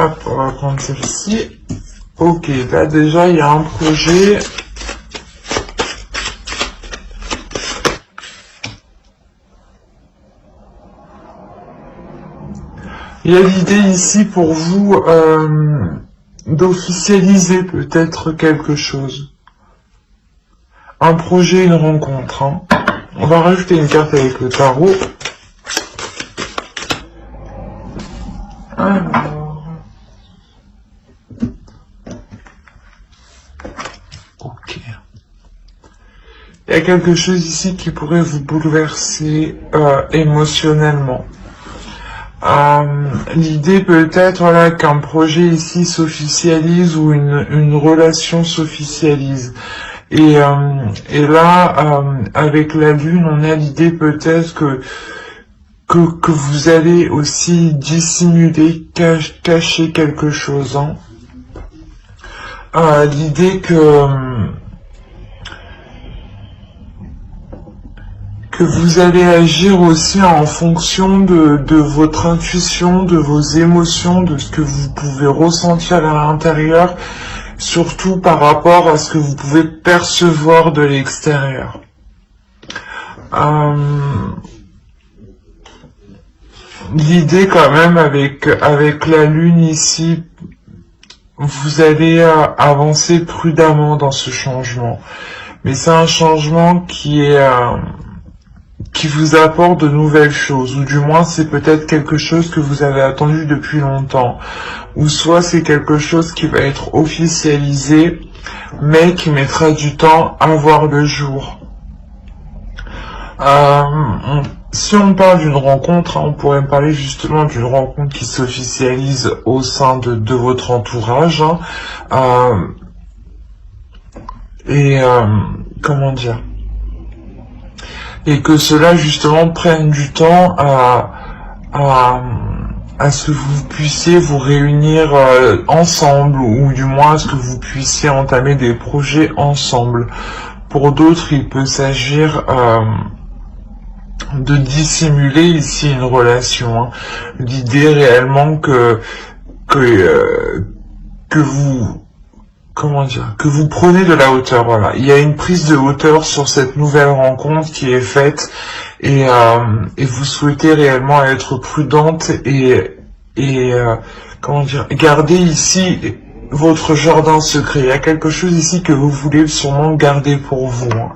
Hop, on va prendre celle-ci. Ok, là déjà il y a un projet. Il y a l'idée ici pour vous d'officialiser peut-être quelque chose. Un projet, une rencontre. Hein. On va rajouter une carte avec le tarot. Alors... Ok. Il y a quelque chose ici qui pourrait vous bouleverser émotionnellement. L'idée peut-être voilà, qu'un projet ici s'officialise ou une relation s'officialise. Et là, avec la lune, on a l'idée peut-être que vous allez aussi dissimuler, cacher quelque chose. Hein. L'idée que vous allez agir aussi en fonction de votre intuition, de vos émotions, de ce que vous pouvez ressentir à l'intérieur, surtout par rapport à ce que vous pouvez percevoir de l'extérieur. L'idée quand même avec la lune ici, vous allez avancer prudemment dans ce changement. Mais c'est un changement qui vous apporte de nouvelles choses, ou du moins c'est peut-être quelque chose que vous avez attendu depuis longtemps, ou soit c'est quelque chose qui va être officialisé, mais qui mettra du temps à voir le jour. Si on parle d'une rencontre, on pourrait parler justement d'une rencontre qui s'officialise au sein de votre entourage, comment dire, et que cela justement prenne du temps à ce que vous puissiez vous réunir ensemble, ou du moins à ce que vous puissiez entamer des projets ensemble. Pour d'autres, il peut s'agir de dissimuler ici une relation. Hein. L'idée réellement que vous, comment dire, que vous prenez de la hauteur, voilà. Il y a une prise de hauteur sur cette nouvelle rencontre qui est faite, et vous souhaitez réellement être prudente et comment dire, garder ici votre jardin secret. Il y a quelque chose ici que vous voulez sûrement garder pour vous. Hein.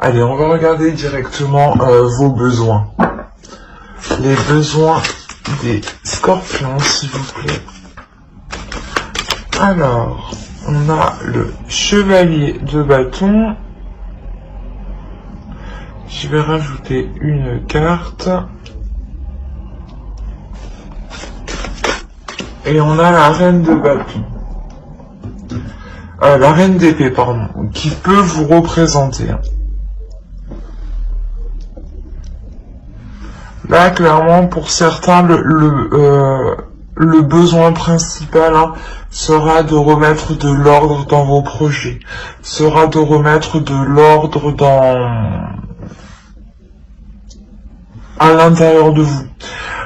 Allez, on va regarder directement vos besoins. Les besoins des scorpions, s'il vous plaît. Alors, on a le chevalier de bâton. Je vais rajouter une carte. Et on a la reine de bâton. La reine d'épée, pardon, qui peut vous représenter. Là, clairement, pour certains, le besoin principal sera de remettre de l'ordre dans vos projets, sera de remettre de l'ordre à l'intérieur de vous.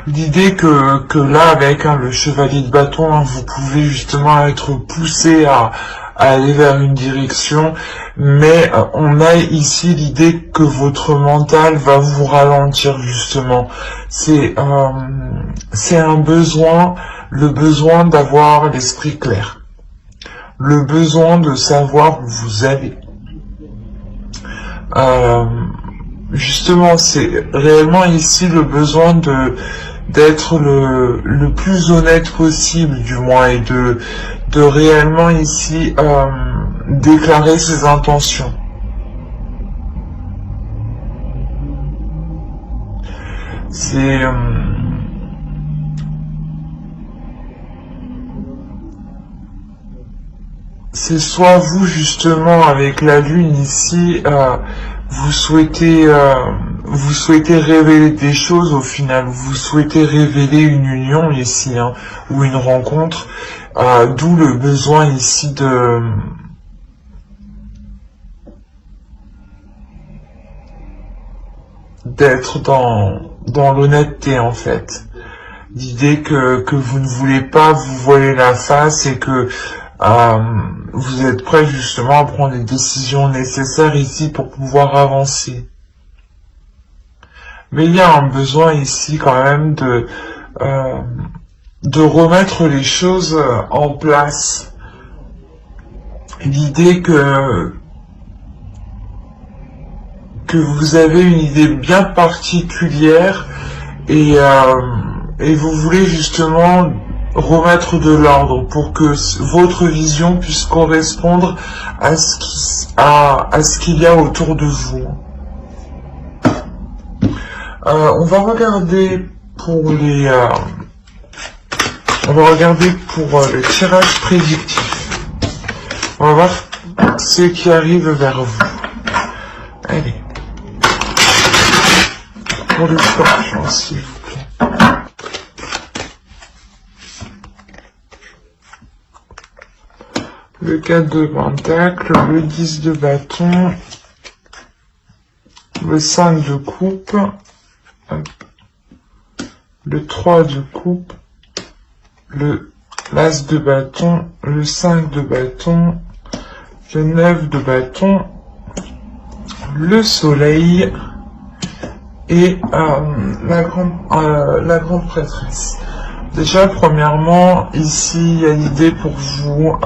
L'idée que là, avec le chevalier de bâton, vous pouvez justement être poussé à aller vers une direction, mais on a ici l'idée que votre mental va vous ralentir justement. C'est un besoin, le besoin d'avoir l'esprit clair, le besoin de savoir où vous allez. Justement, c'est réellement ici le besoin d'être le plus honnête possible, du moins, et de réellement ici déclarer ses intentions. C'est soit vous justement avec la lune ici, vous souhaitez révéler des choses au final, vous souhaitez révéler une union ici, ou une rencontre, d'où le besoin ici d'être dans l'honnêteté en fait. L'idée que vous ne voulez pas vous voiler la face et que vous êtes prêt justement à prendre les décisions nécessaires ici pour pouvoir avancer. Mais il y a un besoin ici quand même de remettre les choses en place. L'idée que vous avez une idée bien particulière et vous voulez justement remettre de l'ordre pour que votre vision puisse correspondre à ce qu'il y a autour de vous. On va regarder pour les le tirage prédictif. On va voir ce qui arrive vers vous. Allez. Pour le scorpion, s'il vous plaît. Le 4 de pentacle, le 10 de bâton, le 5 de coupe, le 3 de coupe, l'as de bâton, le 5 de bâton, le 9 de bâton, le soleil et la grande prêtresse. Déjà, premièrement, ici, il y a l'idée pour vous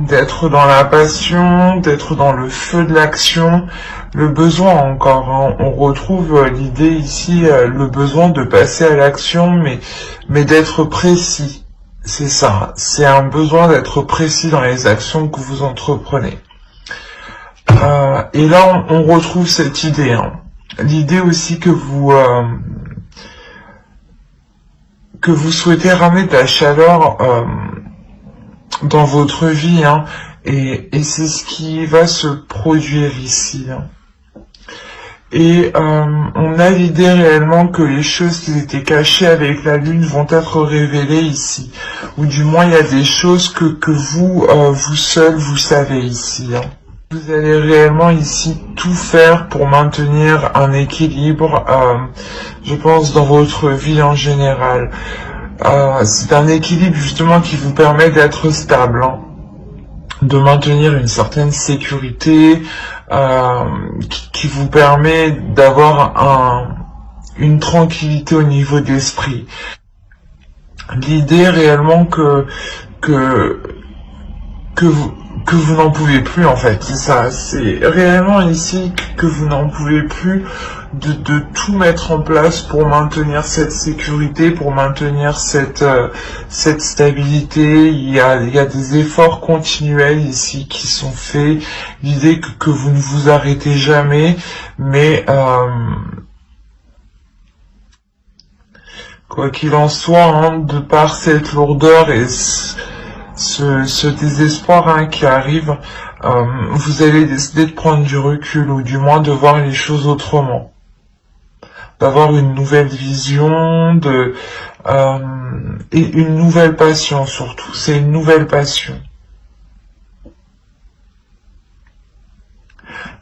d'être dans la passion, d'être dans le feu de l'action, le besoin encore. Hein. On retrouve l'idée ici, le besoin de passer à l'action, mais d'être précis. C'est ça. C'est un besoin d'être précis dans les actions que vous entreprenez. Et là, on retrouve cette idée. Hein. L'idée aussi que vous souhaitez ramener de la chaleur dans votre vie, hein, et c'est ce qui va se produire ici. Hein. Et on a l'idée réellement que les choses qui étaient cachées avec la lune vont être révélées ici, ou du moins il y a des choses que vous seul vous savez ici. Hein. Vous allez réellement ici tout faire pour maintenir un équilibre, je pense, dans votre vie en général. C'est un équilibre justement qui vous permet d'être stable, hein, de maintenir une certaine sécurité, qui vous permet d'avoir une tranquillité au niveau d'esprit. L'idée réellement que vous n'en pouvez plus en fait, c'est ça, c'est réellement ici que vous n'en pouvez plus de tout mettre en place pour maintenir cette sécurité, pour maintenir cette stabilité. Il y a des efforts continuels ici qui sont faits, l'idée que vous ne vous arrêtez jamais, mais quoi qu'il en soit, hein, de par cette lourdeur et ce désespoir, hein, qui arrive, vous allez décider de prendre du recul, ou du moins de voir les choses autrement, d'avoir une nouvelle vision, et une nouvelle passion surtout. C'est une nouvelle passion.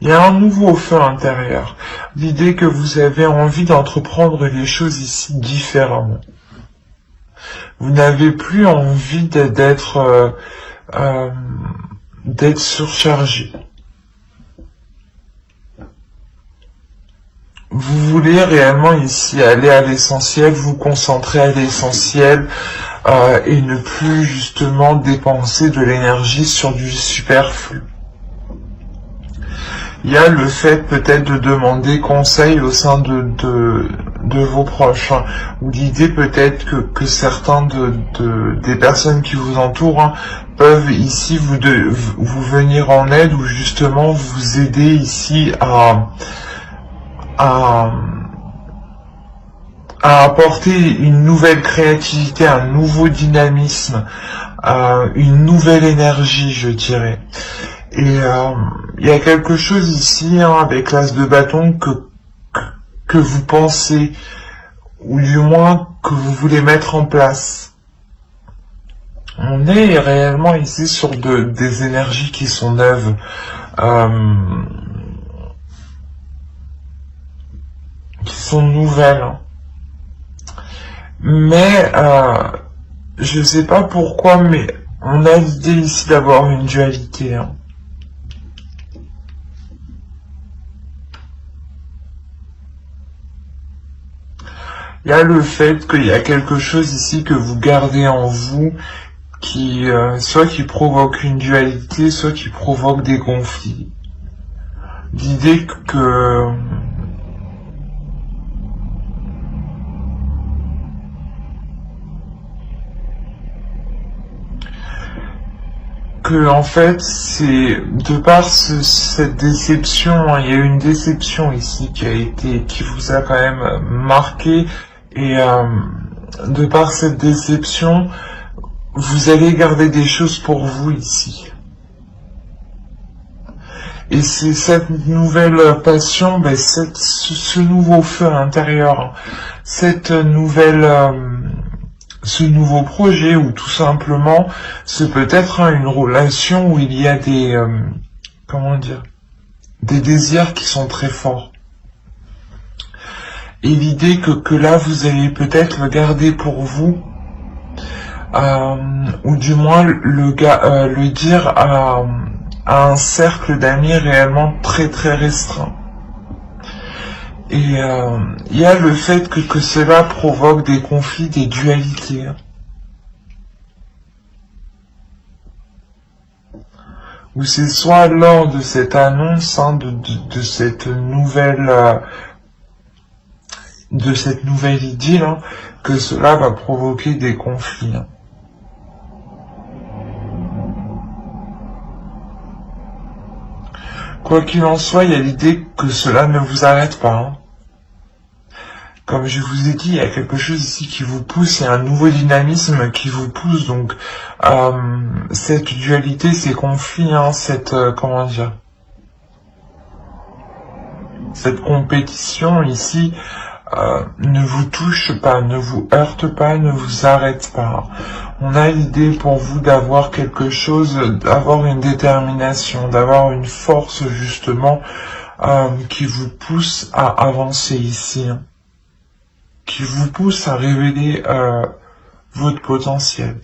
Il y a un nouveau feu intérieur. L'idée que vous avez envie d'entreprendre les choses ici différemment. Vous n'avez plus envie d'être surchargé. Vous voulez réellement ici aller à l'essentiel, vous concentrer à l'essentiel, et ne plus justement dépenser de l'énergie sur du superflu. Il y a le fait peut-être de demander conseil au sein de vos proches, hein, ou l'idée peut-être que certains des personnes qui vous entourent, hein, peuvent ici vous venir en aide, ou justement vous aider ici à apporter une nouvelle créativité, un nouveau dynamisme, une nouvelle énergie, je dirais. Et il y a quelque chose ici, hein, avec l'as de bâton que vous pensez, ou du moins que vous voulez mettre en place. On est réellement ici sur des énergies qui sont neuves. sont nouvelles. Mais je sais pas pourquoi, mais on a l'idée ici d'avoir une dualité. Hein. Il y a le fait qu'il y a quelque chose ici que vous gardez en vous qui soit qui provoque une dualité, soit qui provoque des conflits. L'idée que en fait c'est de par cette déception, hein, il y a eu une déception ici qui vous a quand même marqué et de par cette déception vous allez garder des choses pour vous ici. Et c'est cette nouvelle passion, ben ce nouveau feu intérieur, hein, cette nouvelle ce nouveau projet ou tout simplement c'est peut-être une relation où il y a des comment dire, des désirs qui sont très forts et l'idée que là vous allez peut-être le garder pour vous ou du moins le dire à un cercle d'amis réellement très très restreint. Et il y a le fait que cela provoque des conflits, des dualités. Ou c'est soit lors de cette annonce hein, de cette nouvelle idylle hein, que cela va provoquer des conflits. Hein. Quoi qu'il en soit, il y a l'idée que cela ne vous arrête pas. Hein. Comme je vous ai dit, il y a quelque chose ici qui vous pousse, il y a un nouveau dynamisme qui vous pousse, donc cette dualité, ces conflits, hein, cette, comment dire, cette compétition ici ne vous touche pas, ne vous heurte pas, ne vous arrête pas. On a l'idée pour vous d'avoir quelque chose, d'avoir une détermination, d'avoir une force justement qui vous pousse à avancer ici. Hein. Qui vous pousse à révéler votre potentiel.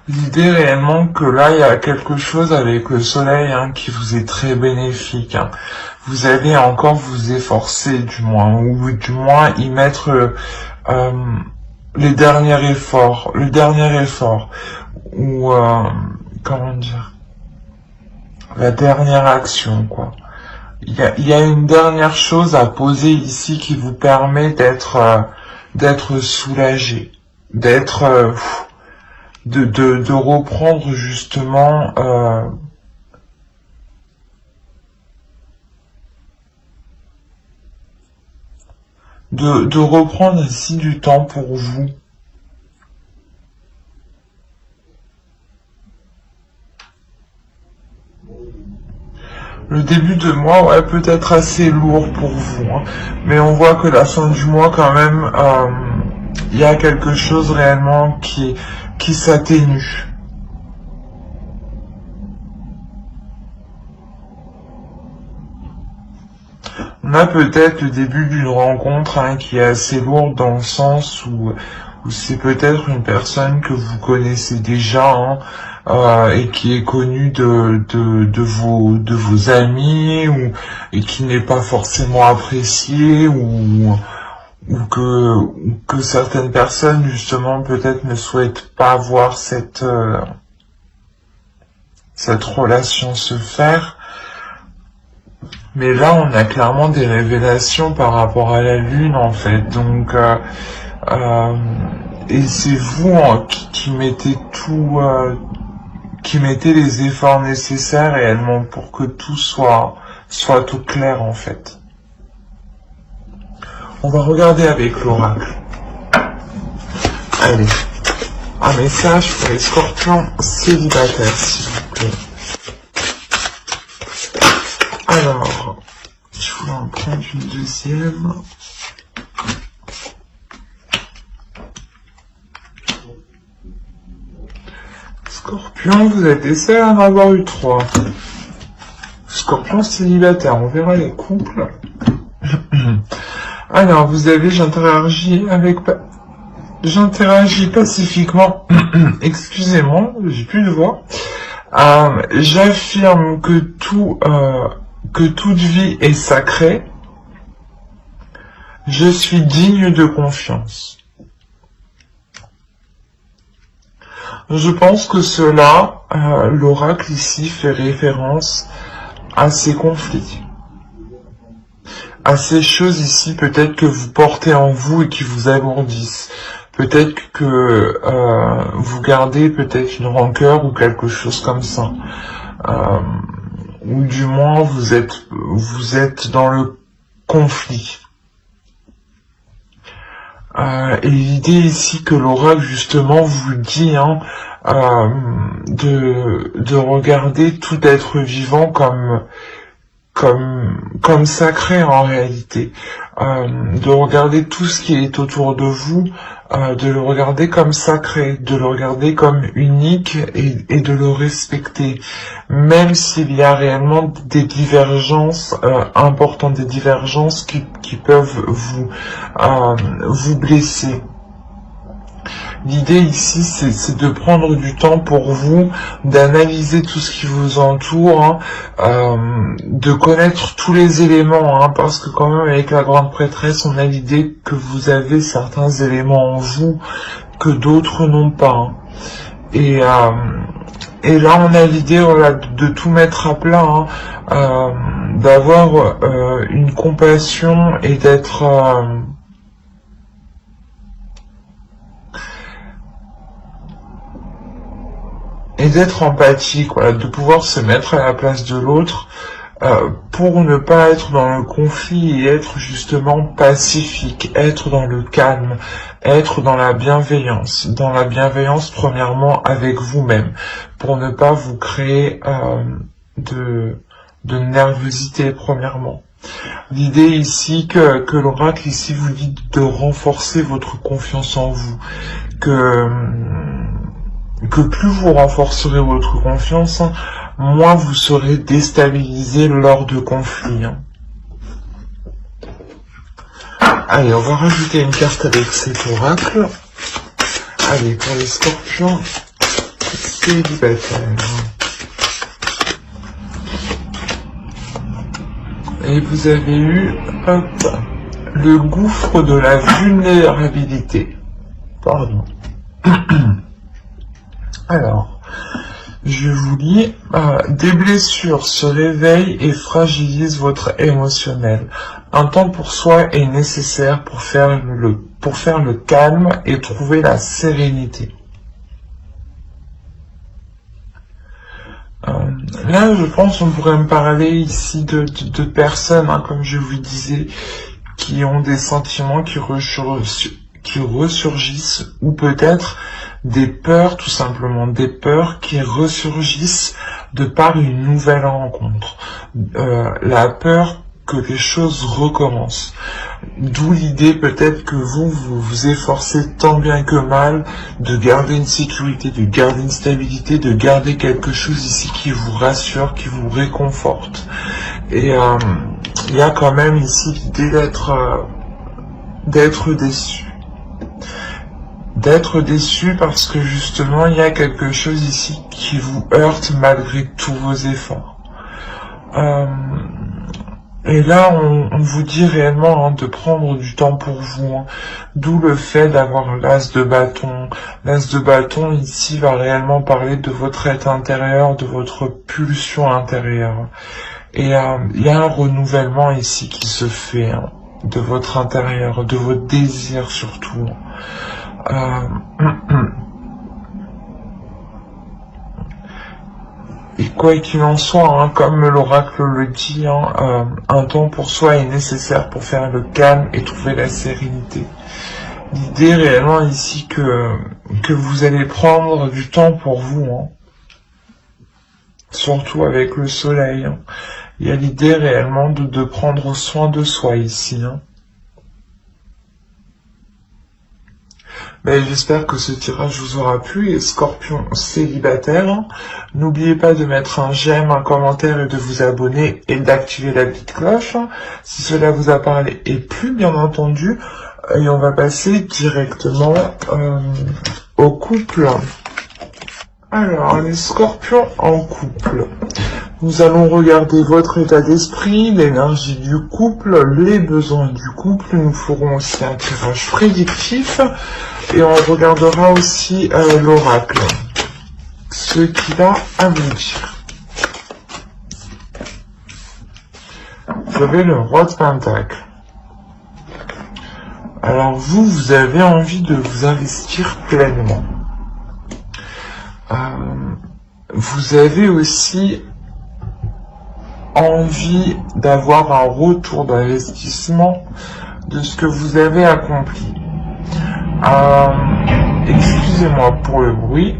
L'idée réellement que là, il y a quelque chose avec le soleil hein, qui vous est très bénéfique. Hein. Vous allez encore vous efforcer du moins, ou du moins y mettre le dernier effort, ou comment dire, la dernière action, quoi. Il y a une dernière chose à poser ici qui vous permet d'être soulagé, d'être de reprendre justement de reprendre ici du temps pour vous. Le début de mois, ouais, peut être assez lourd pour vous, hein, mais on voit que la fin du mois, quand même, il y a quelque chose réellement qui s'atténue. On a peut-être le début d'une rencontre hein, qui est assez lourde dans le sens où c'est peut-être une personne que vous connaissez déjà, hein, et qui est connue de vos amis et qui n'est pas forcément appréciée ou que certaines personnes justement peut-être ne souhaitent pas voir cette relation se faire. Mais là on a clairement des révélations par rapport à la lune en fait, donc et c'est vous hein, qui mettez tout qui mettez les efforts nécessaires réellement pour que tout soit tout clair en fait. On va regarder avec l'oracle. Allez, un message pour les scorpions célibataires s'il vous plaît. Alors, je voulais en prendre une deuxième. Scorpion, vous êtes des seuls à en avoir eu 3. Scorpion célibataire, on verra les couples. Alors, vous avez, j'interagis pacifiquement. Excusez-moi, j'ai plus de voix. J'affirme que toute vie est sacrée. Je suis digne de confiance. Je pense que cela, l'oracle ici fait référence à ces conflits, à ces choses ici peut-être que vous portez en vous et qui vous alourdissent. Peut-être que vous gardez peut-être une rancœur ou quelque chose comme ça. Ou du moins vous êtes dans le conflit. Et l'idée ici que l'oracle justement vous dit de regarder tout être vivant comme sacré en réalité, de regarder tout ce qui est autour de vous, de le regarder comme sacré, de le regarder comme unique et de le respecter, même s'il y a réellement des divergences importantes, des divergences qui peuvent vous blesser. L'idée ici, c'est de prendre du temps pour vous, d'analyser tout ce qui vous entoure, de connaître tous les éléments, parce que quand même avec la grande prêtresse, on a l'idée que vous avez certains éléments en vous que d'autres n'ont pas. Et là, on a l'idée de tout mettre à plat, d'avoir une compassion et d'être empathique, de pouvoir se mettre à la place de l'autre pour ne pas être dans le conflit et être justement pacifique, être dans le calme, être dans la bienveillance premièrement avec vous-même, pour ne pas vous créer de nervosité premièrement. L'idée ici que l'oracle ici vous dit de renforcer votre confiance en vous, que plus vous renforcerez votre confiance, moins vous serez déstabilisé lors de conflits. Allez, on va rajouter une carte avec cet oracle. Allez, pour les scorpions célibataires. Et vous avez eu, le gouffre de la vulnérabilité. Pardon. Alors, je vous lis, des blessures se réveillent et fragilisent votre émotionnel. Un temps pour soi est nécessaire pour faire le calme et trouver la sérénité. Là, je pense qu'on pourrait me parler ici de personnes, comme je vous disais, qui ont des sentiments qui ressurgissent, ou peut-être des peurs, tout simplement, des peurs qui ressurgissent de par une nouvelle rencontre. La peur que les choses recommencent. D'où l'idée peut-être que vous vous efforcez tant bien que mal de garder une sécurité, de garder une stabilité, de garder quelque chose ici qui vous rassure, qui vous réconforte. Et il y a quand même ici l'idée d'être déçu. D'être déçu parce que justement il y a quelque chose ici qui vous heurte malgré tous vos efforts. Et là, on vous dit réellement de prendre du temps pour vous, d'où le fait d'avoir l'as de bâton. L'as de bâton ici va réellement parler de votre être intérieur, de votre pulsion intérieure. Et il y a un renouvellement ici qui se fait de votre intérieur, de votre désir surtout. Et quoi qu'il en soit, comme l'oracle le dit, un temps pour soi est nécessaire pour faire le calme et trouver la sérénité. L'idée réellement ici que vous allez prendre du temps pour vous, surtout avec le soleil. Il y a l'idée réellement de prendre soin de soi ici. Ben, j'espère que ce tirage vous aura plu. Et Scorpion célibataire, n'oubliez pas de mettre un j'aime, un commentaire et de vous abonner et d'activer la petite cloche si cela vous a parlé et plu, bien entendu. Et on va passer directement au couple. Alors, les scorpions en couple. Nous allons regarder votre état d'esprit, l'énergie du couple, les besoins du couple. Nous ferons aussi un tirage prédictif et on regardera aussi l'oracle, ce qu'il a à vous dire. Vous avez le roi de Pentacle. Alors vous avez envie de vous investir pleinement. Vous avez aussi envie d'avoir un retour d'investissement de ce que vous avez accompli. Excusez-moi pour le bruit.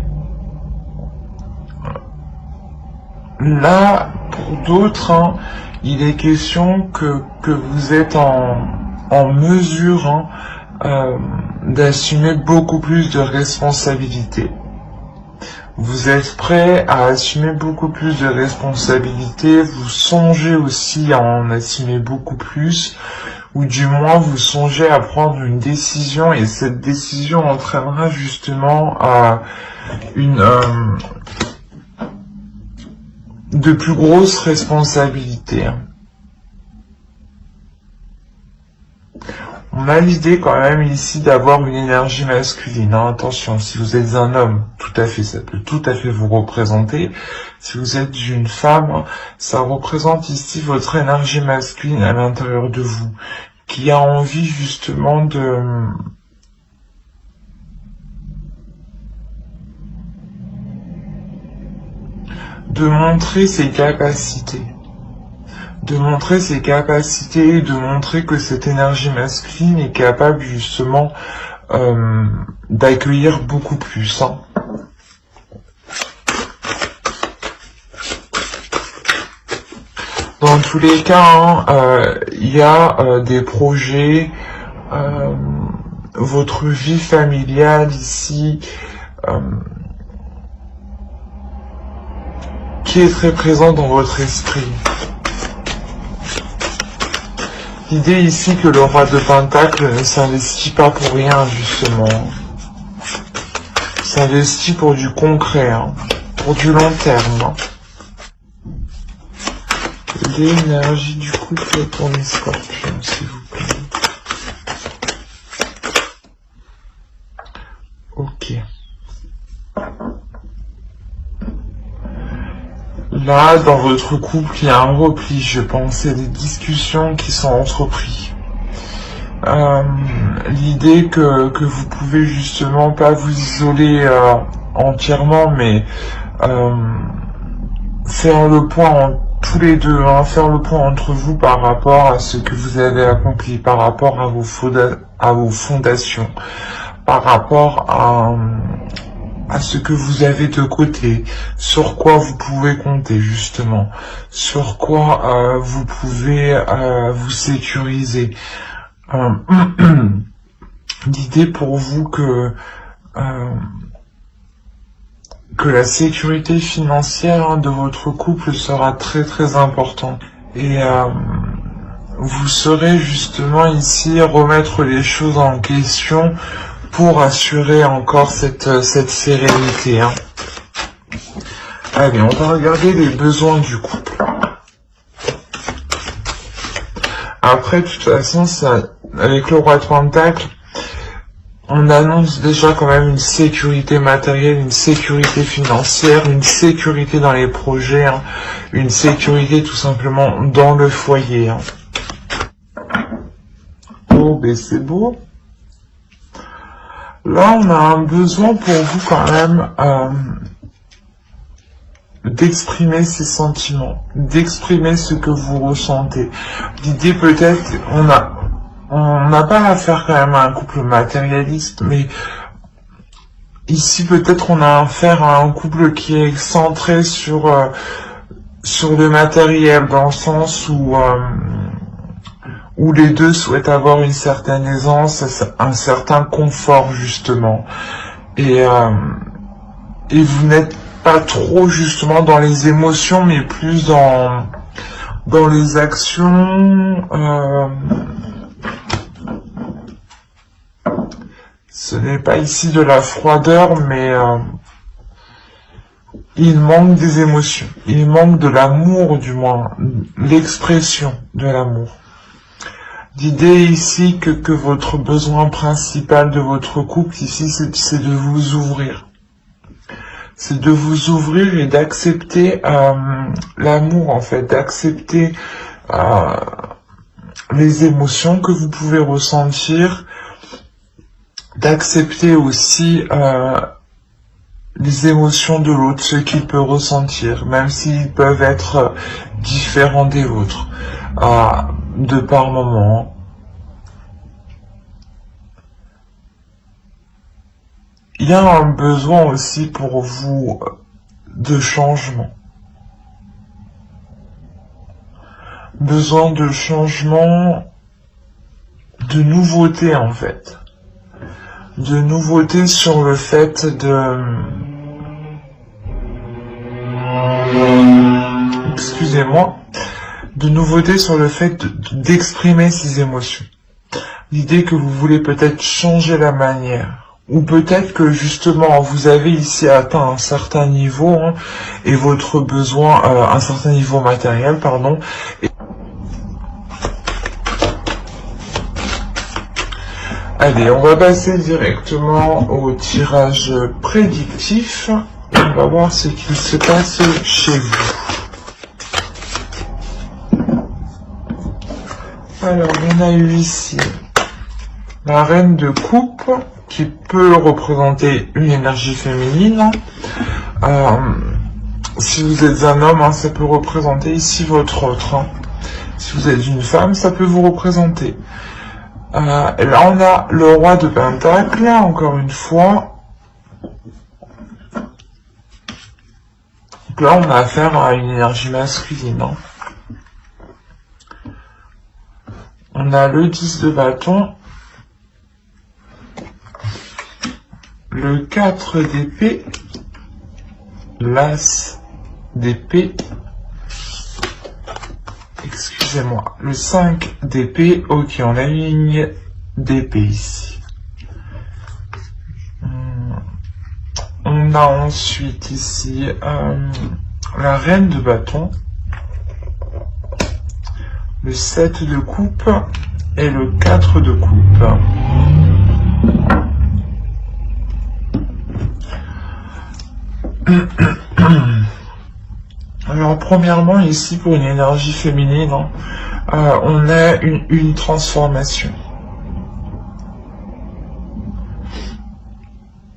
Là, pour d'autres, il est question que vous êtes en mesure d'assumer beaucoup plus de responsabilités. Vous êtes prêt à assumer beaucoup plus de responsabilités, vous songez aussi à en assumer beaucoup plus, ou du moins vous songez à prendre une décision et cette décision entraînera justement à de plus grosses responsabilités. On a l'idée quand même ici d'avoir une énergie masculine. Attention, si vous êtes un homme, tout à fait, ça peut tout à fait vous représenter. Si vous êtes une femme, ça représente ici votre énergie masculine à l'intérieur de vous, qui a envie justement de montrer ses capacités. De montrer ses capacités, de montrer que cette énergie masculine est capable justement d'accueillir beaucoup plus. Dans tous les cas, il y a des projets, votre vie familiale ici, qui est très présent dans votre esprit. L'idée ici que le roi de Pentacle ne s'investit pas pour rien, justement. Il s'investit pour du concret, pour du long terme. L'énergie du couple pour les scorpions, s'il vous plaît. Ok. Là, dans votre couple, il y a un repli, je pense, et des discussions qui sont entreprises. L'idée que vous pouvez justement pas vous isoler entièrement, mais faire le point tous les deux, faire le point entre vous par rapport à ce que vous avez accompli, par rapport à vos fondations, par rapport à ce que vous avez de côté, sur quoi vous pouvez compter justement, sur quoi vous pouvez vous sécuriser. L'idée pour vous que la sécurité financière de votre couple sera très très importante. Et vous saurez justement ici remettre les choses en question pour assurer encore cette sérénité. Allez, on va regarder les besoins du couple. Après, de toute façon, avec le roi de Pentacle, on annonce déjà quand même une sécurité matérielle, une sécurité financière, une sécurité dans les projets, une sécurité tout simplement dans le foyer. Oh, ben c'est beau. Là, on a un besoin pour vous quand même d'exprimer ses sentiments, d'exprimer ce que vous ressentez. L'idée peut-être, on n'a pas affaire quand même à un couple matérialiste, mais ici peut-être on a affaire à un couple qui est centré sur le matériel, dans le sens où où les deux souhaitent avoir une certaine aisance, un certain confort justement. Et vous n'êtes pas trop justement dans les émotions, mais plus dans les actions. Ce n'est pas ici de la froideur, mais il manque des émotions. Il manque de l'amour, du moins, l'expression de l'amour. L'idée ici que votre besoin principal de votre couple ici, c'est de vous ouvrir. C'est de vous ouvrir et d'accepter l'amour, en fait, d'accepter les émotions que vous pouvez ressentir, d'accepter aussi les émotions de l'autre, ce qu'il peut ressentir, même s'ils peuvent être différents des vôtres, de par moment. Il y a un besoin aussi pour vous de changement. Besoin de changement, de nouveauté en fait. De nouveauté sur le fait excusez-moi, de nouveauté sur le fait d'exprimer ces émotions. L'idée que vous voulez peut-être changer la manière, ou peut-être que justement vous avez ici atteint un certain niveau, et votre besoin, un certain niveau matériel, pardon, Allez, on va passer directement au tirage prédictif. On va voir ce qu'il se passe chez vous. Alors, on a eu ici la reine de coupe qui peut représenter une énergie féminine. Si vous êtes un homme, ça peut représenter ici votre autre. Si vous êtes une femme, ça peut vous représenter. Là, on a le roi de Pentacle, encore une fois. Donc là, on a affaire à une énergie masculine. On a le 10 de bâton, le 4 d'épée, l'as d'épée, excusez-moi, le 5 d'épée, ok, on a une ligne d'épée ici. On a ensuite ici la reine de bâton, le 7 de coupe et le 4 de coupe. Alors premièrement ici pour une énergie féminine, on a une transformation.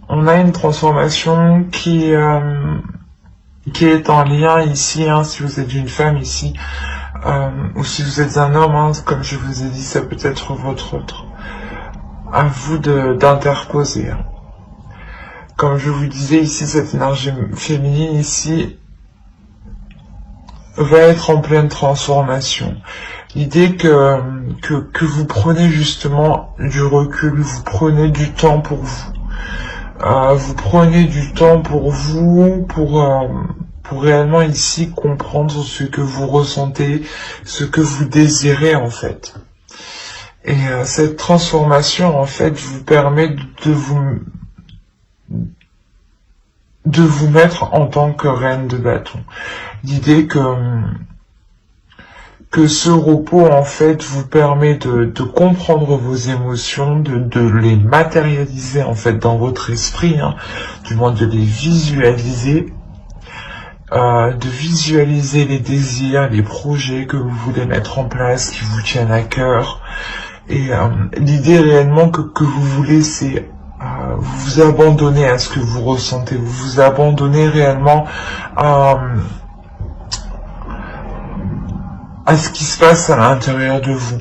On a une transformation qui est en lien ici, si vous êtes une femme ici, ou si vous êtes un homme, comme je vous ai dit, ça peut être votre autre. À vous d'interposer. Comme je vous disais ici, cette énergie féminine ici va être en pleine transformation. L'idée que vous prenez justement du recul, vous prenez du temps pour vous. Vous prenez du temps pour vous, pour réellement ici comprendre ce que vous ressentez, ce que vous désirez en fait. Et cette transformation en fait vous permet de vous mettre en tant que reine de bâton. L'idée que ce repos en fait vous permet de comprendre vos émotions, de les matérialiser en fait dans votre esprit, du moins de les visualiser, de visualiser les désirs, les projets que vous voulez mettre en place, qui vous tiennent à cœur. Et l'idée réellement que vous voulez, c'est vous abandonner à ce que vous ressentez, vous abandonner réellement à ce qui se passe à l'intérieur de vous.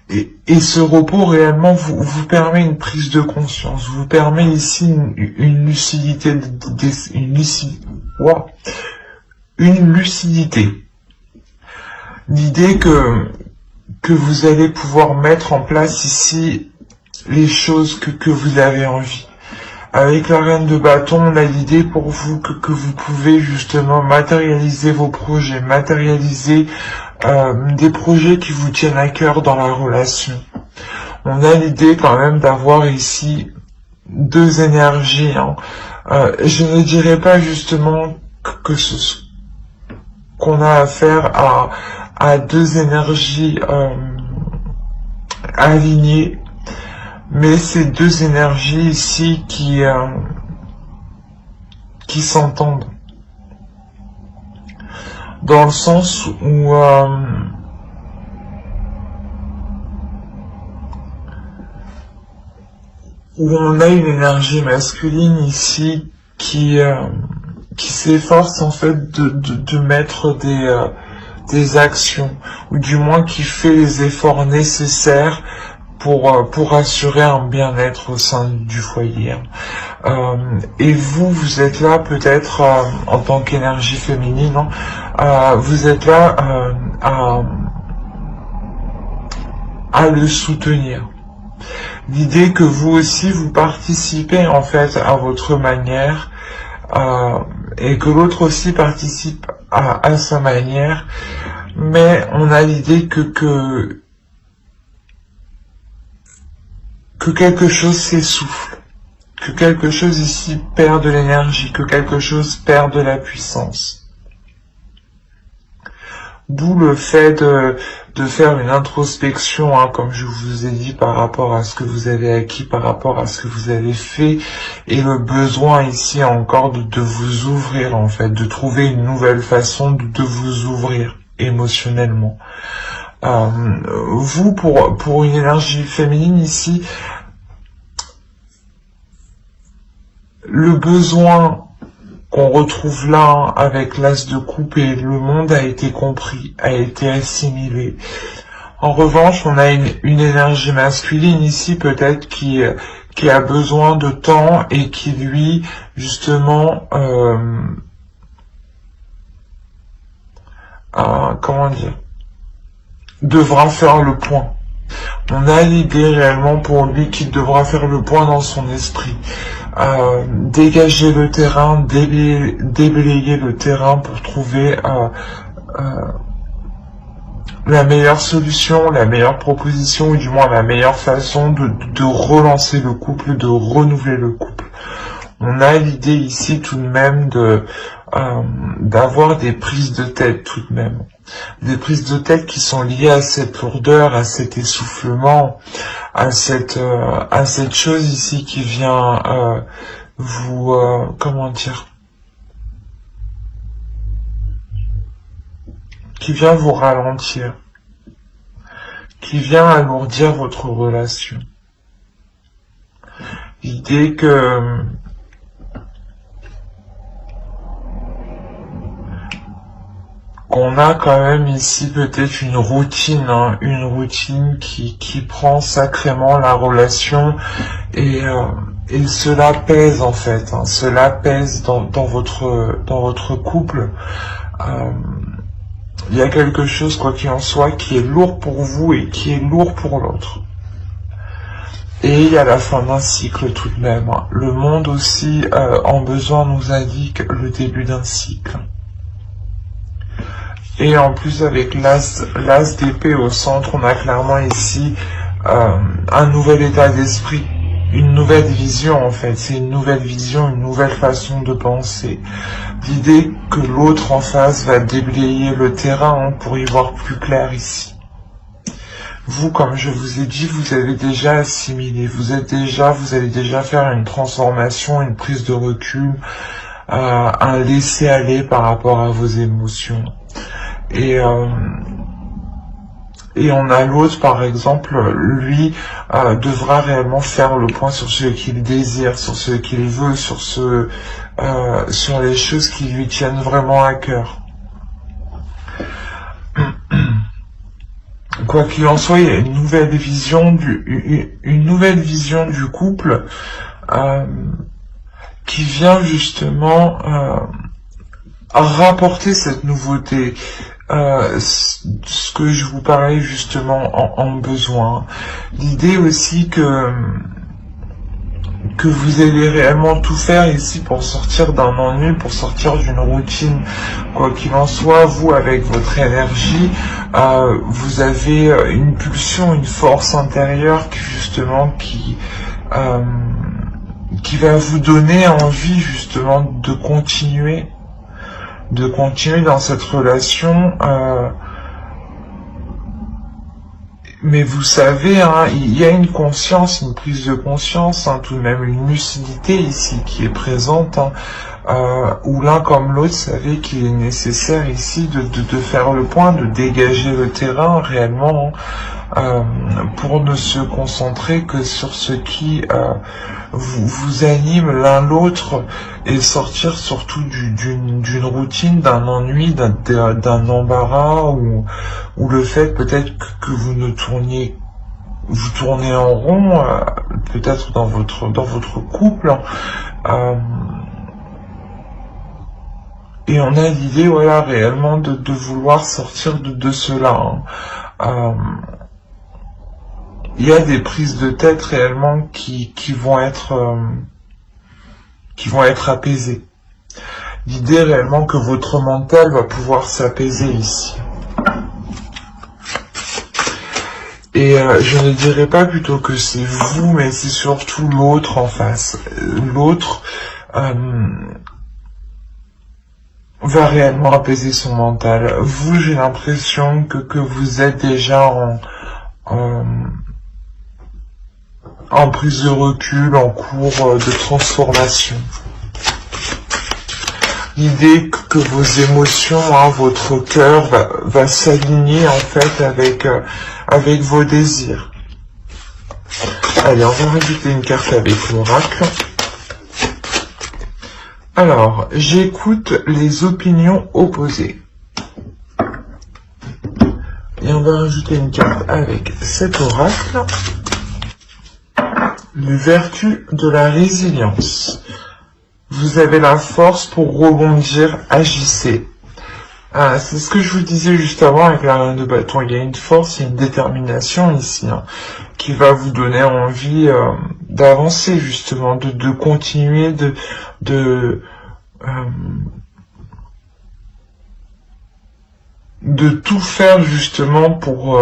Et ce repos réellement vous permet une prise de conscience, vous permet ici une lucidité, une lucidité. L'idée que vous allez pouvoir mettre en place ici les choses que vous avez envie. Avec la reine de bâton, on a l'idée pour vous que vous pouvez justement matérialiser vos projets, matérialiser des projets qui vous tiennent à cœur dans la relation. On a l'idée quand même d'avoir ici deux énergies. Hein. Je ne dirais pas justement qu'on a affaire à deux énergies alignées, mais c'est deux énergies ici qui s'entendent. Dans le sens où on a une énergie masculine ici qui s'efforce en fait de mettre des actions, ou du moins qui fait les efforts nécessaires pour assurer un bien-être au sein du foyer. Et vous êtes là peut-être en tant qu'énergie féminine, hein, vous êtes là à le soutenir. L'idée que vous aussi vous participez en fait à votre manière, et que l'autre aussi participe à sa manière, mais on a l'idée que quelque chose s'essouffle, que quelque chose ici perd de l'énergie, que quelque chose perd de la puissance. D'où le fait de faire une introspection, hein, comme je vous ai dit, par rapport à ce que vous avez acquis, par rapport à ce que vous avez fait, et le besoin ici encore de vous ouvrir, en fait, de trouver une nouvelle façon de vous ouvrir émotionnellement. Vous, pour une énergie féminine ici, le besoin qu'on retrouve là avec l'as de coupe et le monde a été compris, a été assimilé. En revanche, on a une énergie masculine ici peut-être qui a besoin de temps et qui lui, justement, comment dire, devra faire le point. On a l'idée réellement pour lui qu'il devra faire le point dans son esprit. Dégager le terrain, déblayer le terrain pour trouver la meilleure solution, la meilleure proposition, ou du moins la meilleure façon de relancer le couple, de renouveler le couple. On a l'idée ici tout de même d'avoir des prises de tête tout de même. Des prises de tête qui sont liées à cette lourdeur, à cet essoufflement, à cette chose ici qui vient vous, comment dire, qui vient vous ralentir, qui vient alourdir votre relation. L'idée qu'on a quand même ici peut-être une routine, hein, une routine qui prend sacrément la relation, et cela pèse en fait, hein, cela pèse dans votre couple. Il y a quelque chose, quoi qu'il en soit, qui est lourd pour vous et qui est lourd pour l'autre. Et il y a la fin d'un cycle tout de même. Hein. Le monde aussi, en besoin, nous indique le début d'un cycle. Et en plus, avec l'as d'épée au centre, on a clairement ici un nouvel état d'esprit, une nouvelle vision en fait. C'est une nouvelle vision, une nouvelle façon de penser. L'idée que l'autre en face va déblayer le terrain, hein, pour y voir plus clair ici. Vous, comme je vous ai dit, vous avez déjà assimilé, vous allez déjà faire une transformation, une prise de recul, un laisser-aller par rapport à vos émotions. Et on a l'autre, par exemple, lui devra réellement faire le point sur ce qu'il désire, sur ce qu'il veut, sur les choses qui lui tiennent vraiment à cœur. Quoi qu'il en soit, il y a une nouvelle vision du couple qui vient justement rapporter cette nouveauté, ce que je vous parlais justement en besoin. L'idée aussi que vous allez réellement tout faire ici pour sortir d'un ennui, pour sortir d'une routine. Quoi qu'il en soit, vous, avec votre énergie, vous avez une pulsion, une force intérieure qui va vous donner envie justement de continuer dans cette relation. Mais vous savez, hein, il y a une conscience, une prise de conscience, hein, tout de même une lucidité ici qui est présente, hein, où l'un comme l'autre savait qu'il est nécessaire ici de faire le point, de dégager le terrain réellement, pour ne se concentrer que sur ce qui vous anime l'un l'autre et sortir surtout d'une routine, d'un ennui, d'un embarras ou le fait peut-être que vous tournez en rond, peut-être dans votre couple. Et on a l'idée, voilà, réellement de vouloir sortir de cela. Hein. Il y a des prises de tête réellement qui vont être apaisées. L'idée réellement que votre mental va pouvoir s'apaiser ici. Et je ne dirais pas plutôt que c'est vous, mais c'est surtout l'autre en face. L'autre va réellement apaiser son mental. Vous, j'ai l'impression que vous êtes déjà en prise de recul, en cours de transformation. L'idée que vos émotions, hein, votre cœur va s'aligner en fait avec vos désirs. Allez, on va rajouter une carte avec l'oracle. Alors, j'écoute les opinions opposées. Et on va rajouter une carte avec cet oracle. Les vertus de la résilience. Vous avez la force pour rebondir, agissez. C'est ce que je vous disais juste avant avec la reine de bâton. Il y a une force, il y a une détermination ici, hein, qui va vous donner envie d'avancer justement, de continuer, de tout faire justement pour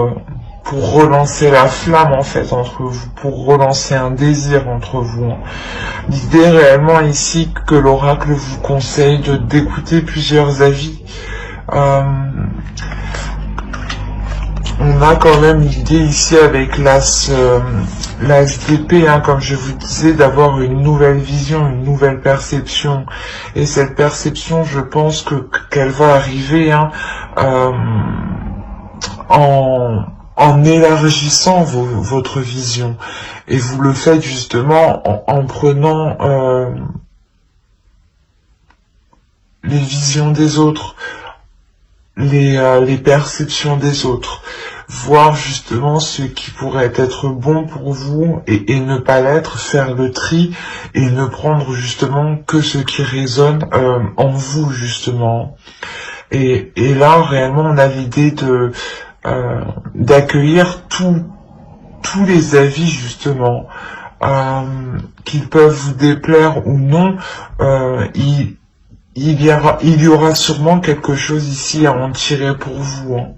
relancer la flamme en fait entre vous, pour relancer un désir entre vous. L'idée réellement ici que l'oracle vous conseille d'écouter plusieurs avis. On a quand même l'idée ici avec l'as d'épée, hein, comme je vous disais, d'avoir une nouvelle vision, une nouvelle perception. Et cette perception, je pense qu'elle va arriver, hein, en élargissant votre vision. Et vous le faites justement en prenant les visions des autres, les perceptions des autres, voir justement ce qui pourrait être bon pour vous et ne pas l'être, faire le tri et ne prendre justement que ce qui résonne en vous justement. Et là réellement on a l'idée d'accueillir tous les avis justement, qu'ils peuvent vous déplaire ou non. Il y aura sûrement quelque chose ici à en tirer pour vous. Hein.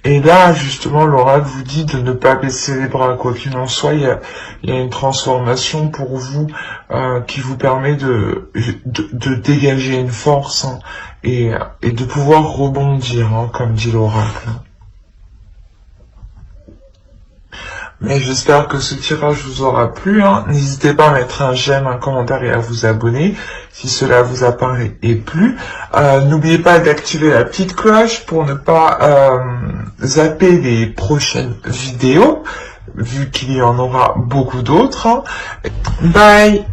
Et là, justement, l'oracle vous dit de ne pas baisser les bras. Quoi qu'il en soit, il y a une transformation pour vous qui vous permet de dégager une force, hein, et de pouvoir rebondir, hein, comme dit l'oracle. Mais j'espère que ce tirage vous aura plu. Hein. N'hésitez pas à mettre un j'aime, un commentaire et à vous abonner si cela vous a plu. N'oubliez pas d'activer la petite cloche pour ne pas zapper les prochaines vidéos, vu qu'il y en aura beaucoup d'autres. Bye!